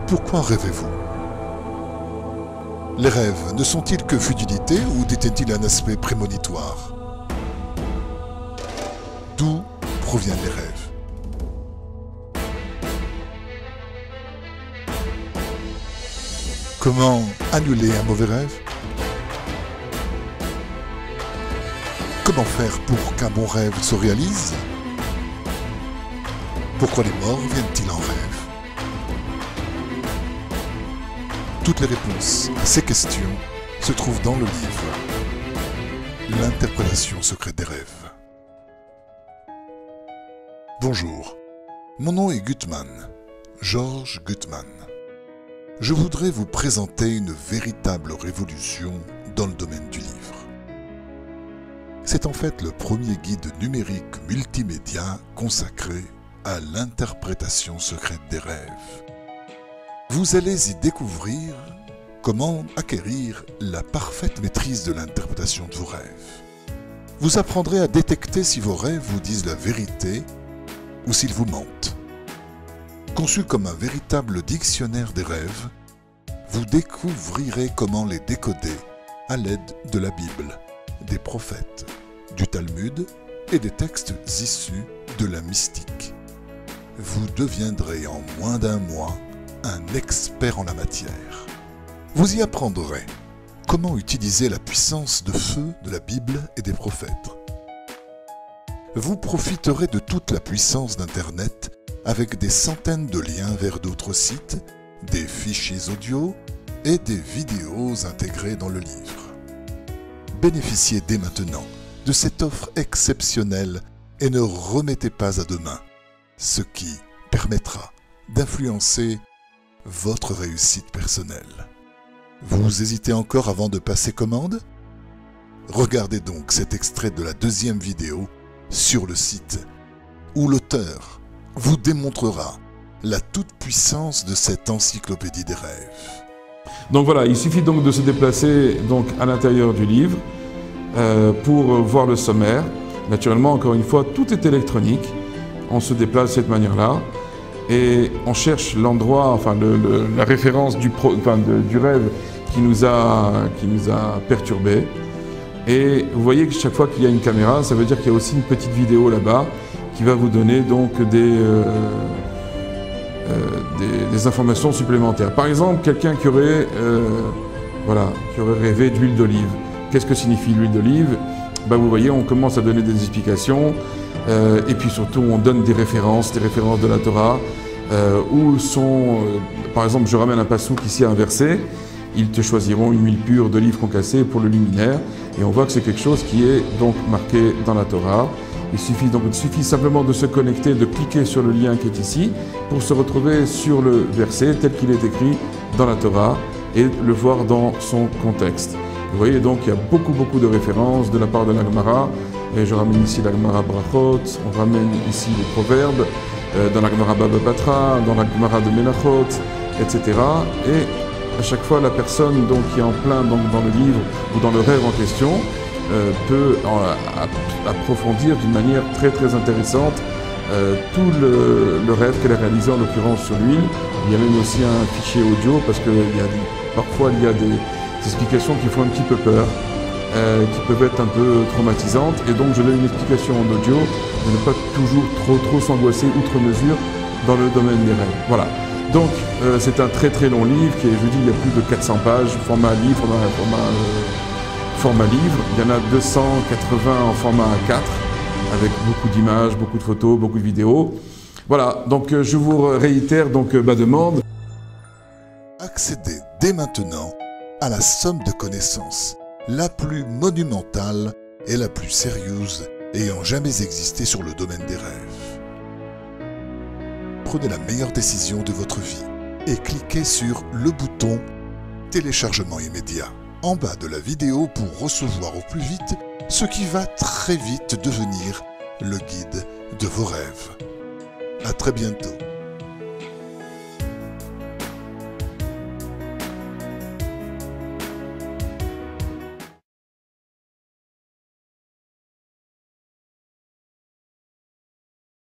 Pourquoi rêvez-vous? Les rêves ne sont-ils que futilité ou détiennent-ils un aspect prémonitoire? D'où proviennent les rêves? Comment annuler un mauvais rêve? Comment faire pour qu'un bon rêve se réalise? Pourquoi les morts viennent-ils en rêve? Toutes les réponses à ces questions se trouvent dans le livre L'interprétation secrète des rêves. Bonjour, mon nom est Gutmann, Georges Gutmann. Je voudrais vous présenter une véritable révolution dans le domaine du livre. C'est en fait le premier guide numérique multimédia consacré à l'interprétation secrète des rêves. Vous allez y découvrir comment acquérir la parfaite maîtrise de l'interprétation de vos rêves. Vous apprendrez à détecter si vos rêves vous disent la vérité ou s'ils vous mentent. Conçu comme un véritable dictionnaire des rêves, vous découvrirez comment les décoder à l'aide de la Bible, des prophètes, du Talmud et des textes issus de la mystique. Vous deviendrez en moins d'un mois un expert en la matière. Vous y apprendrez comment utiliser la puissance de feu de la Bible et des prophètes. Vous profiterez de toute la puissance d'Internet avec des centaines de liens vers d'autres sites, des fichiers audio et des vidéos intégrées dans le livre. Bénéficiez dès maintenant de cette offre exceptionnelle et ne remettez pas à demain, ce qui permettra d'influencer votre réussite personnelle. Vous hésitez encore avant de passer commande? Regardez donc cet extrait de la deuxième vidéo sur le site où l'auteur vous démontrera la toute-puissance de cette encyclopédie des rêves. Donc voilà, il suffit donc de se déplacer donc à l'intérieur du livre pour voir le sommaire. Naturellement, encore une fois, tout est électronique. On se déplace de cette manière-là et on cherche l'endroit, enfin la référence du rêve qui nous a perturbés. Et vous voyez que chaque fois qu'il y a une caméra, ça veut dire qu'il y a aussi une petite vidéo là-bas qui va vous donner donc des informations supplémentaires. Par exemple, quelqu'un qui aurait rêvé d'huile d'olive. Qu'est-ce que signifie l'huile d'olive? Vous voyez, on commence à donner des explications et puis surtout on donne des références de la Torah où sont, par exemple, je ramène un passouk ici à un verset, ils te choisiront une huile pure d'olive concassée pour le luminaire et on voit que c'est quelque chose qui est donc marqué dans la Torah. Il suffit simplement de se connecter, de cliquer sur le lien qui est ici pour se retrouver sur le verset tel qu'il est écrit dans la Torah et le voir dans son contexte. Vous voyez donc il y a beaucoup de références de la part de la Gemara. Et je ramène ici la Gemara Brachot, on ramène ici les proverbes, dans la Gemara Baba Batra, dans la Gemara de Menachot, etc. Et à chaque fois la personne donc, qui est en plein donc, dans le livre ou dans le rêve en question peut approfondir d'une manière très intéressante tout le rêve qu'elle a réalisé en l'occurrence sur l'huile. Il y a même aussi un fichier audio parce que parfois il y a des explications qui font un petit peu peur, qui peuvent être un peu traumatisantes. Et donc je donne une explication en audio de ne pas toujours trop s'angoisser outre mesure dans le domaine des rêves. Voilà. Donc c'est un très long livre qui est, je vous dis, il y a plus de 400 pages, format livre, format livre. Il y en a 280 en format A4 avec beaucoup d'images, beaucoup de photos, beaucoup de vidéos. Voilà, donc je vous réitère donc ma demande. Accédez dès maintenant à la somme de connaissances la plus monumentale et la plus sérieuse ayant jamais existé sur le domaine des rêves. Prenez la meilleure décision de votre vie et cliquez sur le bouton téléchargement immédiat en bas de la vidéo pour recevoir au plus vite ce qui va très vite devenir le guide de vos rêves. À très bientôt.